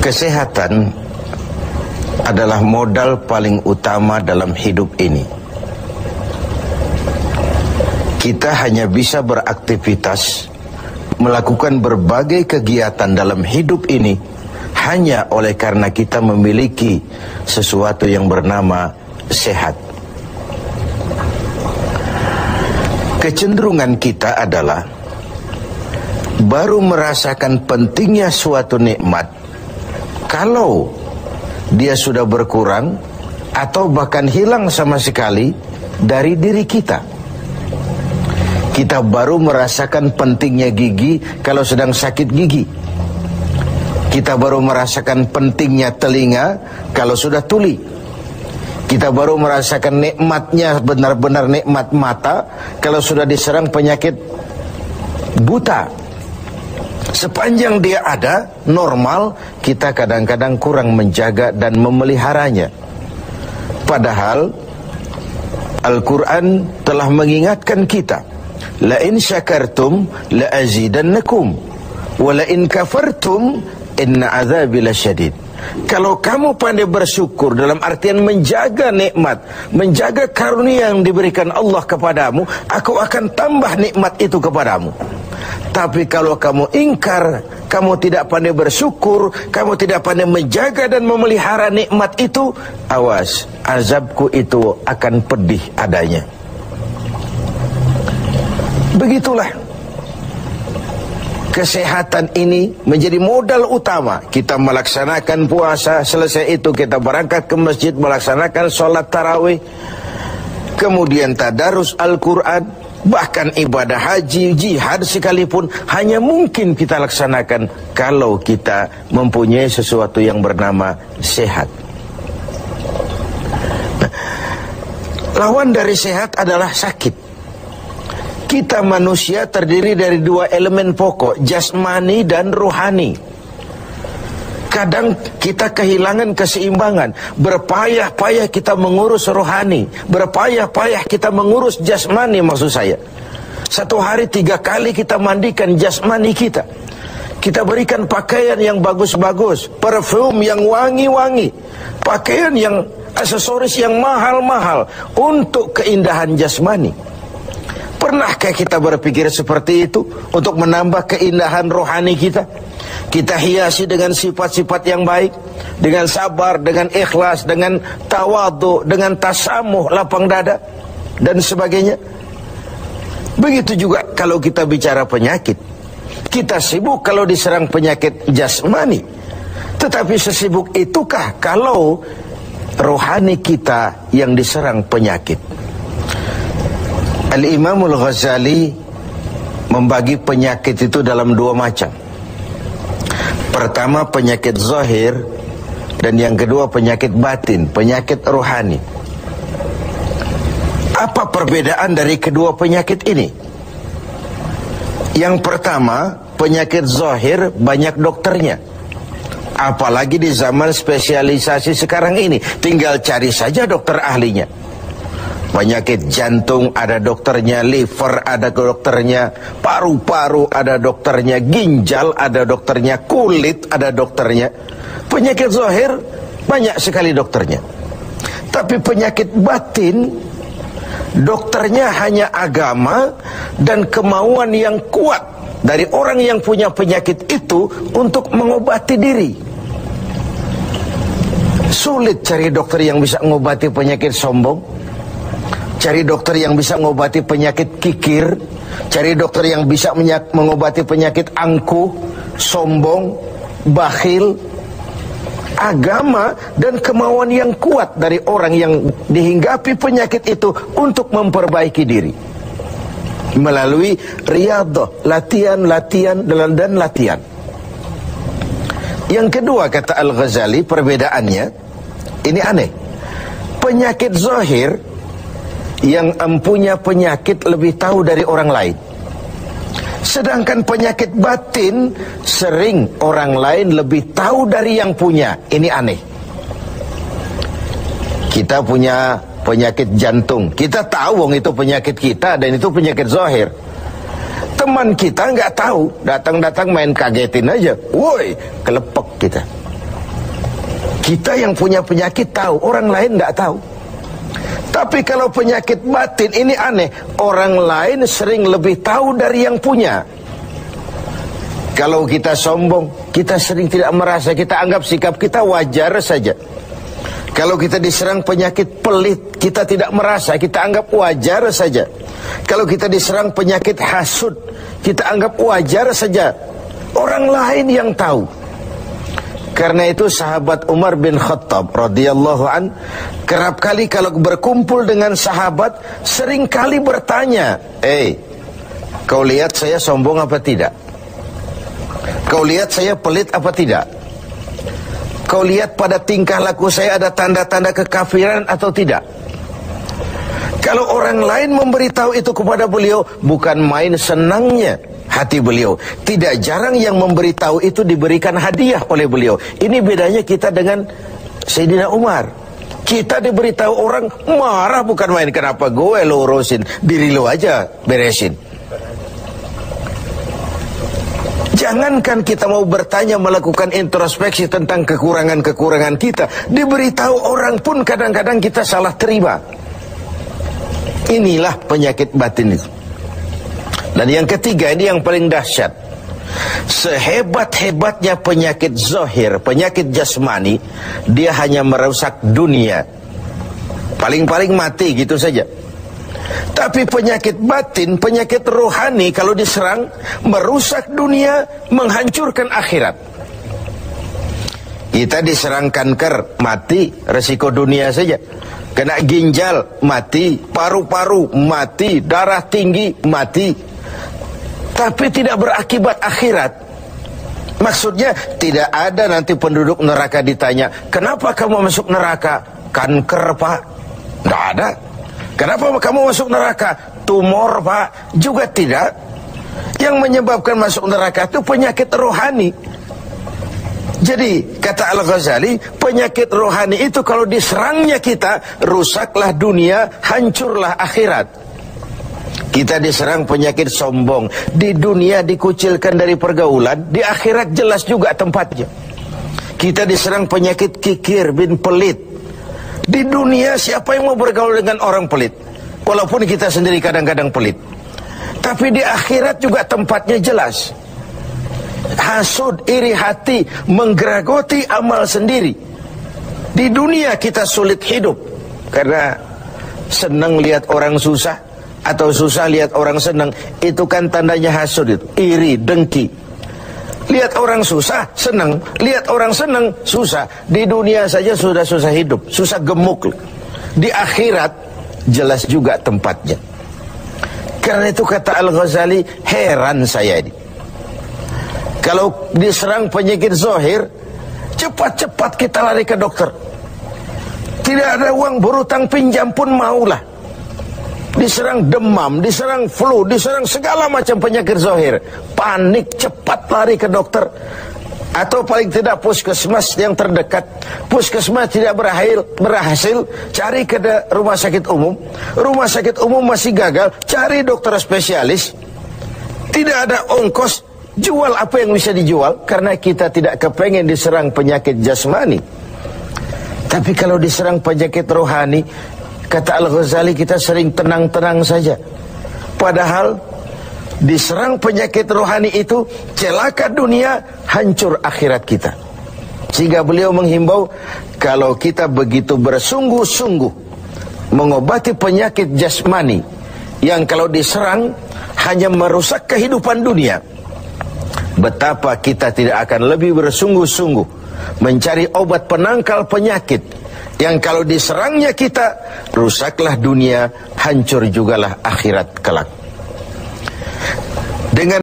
Kesehatan adalah modal paling utama dalam hidup ini. Kita hanya bisa beraktivitas, melakukan berbagai kegiatan dalam hidup ini hanya oleh karena kita memiliki sesuatu yang bernama sehat. Kecenderungan kita adalah baru merasakan pentingnya suatu nikmat kalau dia sudah berkurang atau bahkan hilang sama sekali dari diri kita. Kita baru merasakan pentingnya gigi kalau sedang sakit gigi. Kita baru merasakan pentingnya telinga kalau sudah tuli. Kita baru merasakan nikmatnya, benar-benar nikmat mata kalau sudah diserang penyakit buta. Sepanjang dia ada, normal, kita kadang-kadang kurang menjaga dan memeliharanya. Padahal Al-Quran telah mengingatkan kita, la in syakartum la azidannakum wa la in kafartum inna azabi lasyadid. Kalau kamu pandai bersyukur dalam artian menjaga nikmat, menjaga karunia yang diberikan Allah kepadamu, aku akan tambah nikmat itu kepadamu. Tapi kalau kamu ingkar, kamu tidak pandai bersyukur, kamu tidak pandai menjaga dan memelihara nikmat itu, awas, azabku itu akan pedih adanya. Begitulah. Kesehatan ini menjadi modal utama. Kita melaksanakan puasa, selesai itu kita berangkat ke masjid melaksanakan sholat tarawih, kemudian tadarus Al-Quran, bahkan ibadah haji, jihad sekalipun hanya mungkin kita laksanakan kalau kita mempunyai sesuatu yang bernama sehat. Lawan dari sehat adalah sakit. Kita manusia terdiri dari dua elemen pokok, jasmani dan rohani. Kadang kita kehilangan keseimbangan. Berpayah-payah kita mengurus rohani, berpayah-payah kita mengurus jasmani, maksud saya. Satu hari 3 kali kita mandikan jasmani kita. Kita berikan pakaian yang bagus-bagus, parfum yang wangi-wangi, pakaian yang aksesoris yang mahal-mahal untuk keindahan jasmani. Pernahkah kita berpikir seperti itu untuk menambah keindahan rohani kita? Kita hiasi dengan sifat-sifat yang baik, dengan sabar, dengan ikhlas, dengan tawadhu, dengan tasamuh, lapang dada, dan sebagainya. Begitu juga kalau kita bicara penyakit. Kita sibuk kalau diserang penyakit jasmani. Tetapi sesibuk itukah kalau rohani kita yang diserang penyakit? Al-Imam Al-Ghazali membagi penyakit itu dalam 2 macam. Pertama penyakit zahir, dan yang kedua penyakit batin, penyakit rohani. Apa perbedaan dari kedua penyakit ini? Yang pertama, penyakit zahir banyak dokternya. Apalagi di zaman spesialisasi sekarang ini, tinggal cari saja dokter ahlinya. Penyakit jantung ada dokternya, liver ada dokternya, paru-paru ada dokternya, ginjal ada dokternya, kulit ada dokternya. Penyakit zahir banyak sekali dokternya. Tapi penyakit batin, dokternya hanya agama dan kemauan yang kuat dari orang yang punya penyakit itu untuk mengobati diri. Sulit cari dokter yang bisa mengobati penyakit sombong, cari dokter yang bisa mengobati penyakit kikir, cari dokter yang bisa mengobati penyakit angkuh, sombong, bakhil. Agama dan kemauan yang kuat dari orang yang dihinggapi penyakit itu untuk memperbaiki diri melalui riyadhah, latihan dan latihan. Yang kedua, kata Al-Ghazali, perbedaannya ini aneh. Penyakit zahir yang empunya penyakit lebih tahu dari orang lain. Sedangkan penyakit batin sering orang lain lebih tahu dari yang punya. Ini aneh. Kita punya penyakit jantung, kita tahu wong itu penyakit kita dan itu penyakit zahir. Teman kita nggak tahu, datang-datang main kagetin aja, woi, kelepek kita. Kita yang punya penyakit tahu, orang lain tidak tahu. Tapi kalau penyakit batin ini aneh, orang lain sering lebih tahu dari yang punya. Kalau kita sombong, kita sering tidak merasa, kita anggap sikap kita wajar saja. Kalau kita diserang penyakit pelit, kita tidak merasa, kita anggap wajar saja. Kalau kita diserang penyakit hasud, kita anggap wajar saja. Orang lain yang tahu. Karena itu sahabat Umar bin Khattab radhiyallahu an kerap kali kalau berkumpul dengan sahabat sering kali bertanya, kau lihat saya sombong apa tidak? Kau lihat saya pelit apa tidak? Kau lihat pada tingkah laku saya ada tanda-tanda kekafiran atau tidak? Kalau orang lain memberitahu itu kepada beliau, bukan main senangnya hati beliau. Tidak jarang yang memberitahu itu diberikan hadiah oleh beliau. Ini bedanya kita dengan Sayyidina Umar. Kita diberitahu orang marah, bukan main. Kenapa gue lo urusin, diri lo aja beresin. Jangankan kita mau bertanya, melakukan introspeksi tentang kekurangan-kekurangan kita, diberitahu orang pun kadang-kadang kita salah terima. Inilah penyakit batin itu. Dan yang ketiga, ini yang paling dahsyat. Sehebat-hebatnya penyakit zahir, penyakit jasmani, dia hanya merusak dunia. Paling-paling mati gitu saja. Tapi penyakit batin, penyakit rohani kalau diserang, merusak dunia, menghancurkan akhirat. Kita diserang kanker, mati, resiko dunia saja. Kena ginjal, mati. Paru-paru, mati. Darah tinggi, mati. Tapi tidak berakibat akhirat. Maksudnya tidak ada nanti penduduk neraka ditanya, kenapa kamu masuk neraka? Kanker, Pak. Tidak ada. Kenapa kamu masuk neraka? Tumor, Pak. Juga tidak. Yang menyebabkan masuk neraka itu penyakit rohani. Jadi kata Al-Ghazali, penyakit rohani itu kalau diserangnya kita, rusaklah dunia, hancurlah akhirat. Kita diserang penyakit sombong, di dunia dikucilkan dari pergaulan, di akhirat jelas juga tempatnya. Kita diserang penyakit kikir bin pelit. Di dunia siapa yang mau bergaul dengan orang pelit? Walaupun kita sendiri kadang-kadang pelit. Tapi di akhirat juga tempatnya jelas. Hasud, iri hati, menggeragoti amal sendiri. Di dunia kita sulit hidup karena senang lihat orang susah, atau susah lihat orang senang. Itu kan tandanya hasud itu, iri, dengki. Lihat orang susah, senang. Lihat orang senang, susah. Di dunia saja sudah susah hidup, susah gemuk. Di akhirat jelas juga tempatnya. Karena itu kata Al-Ghazali, heran saya ini. Kalau diserang penyakit zahir, cepat-cepat kita lari ke dokter. Tidak ada uang, berutang pinjam pun maulah. Diserang demam, diserang flu, diserang segala macam penyakit zahir, panik, cepat lari ke dokter. Atau paling tidak puskesmas yang terdekat. Puskesmas tidak berhasil, cari ke rumah sakit umum. Rumah sakit umum masih gagal, cari dokter spesialis. Tidak ada ongkos, jual apa yang bisa dijual, karena kita tidak kepengen diserang penyakit jasmani. Tapi kalau diserang penyakit rohani, kata Al-Ghazali, kita sering tenang-tenang saja. Padahal diserang penyakit rohani itu celaka dunia, hancur akhirat kita. Sehingga beliau menghimbau, kalau kita begitu bersungguh-sungguh mengobati penyakit jasmani yang kalau diserang hanya merusak kehidupan dunia, betapa kita tidak akan lebih bersungguh-sungguh mencari obat penangkal penyakit yang kalau diserangnya kita, rusaklah dunia, hancur jugalah akhirat kelak. Dengan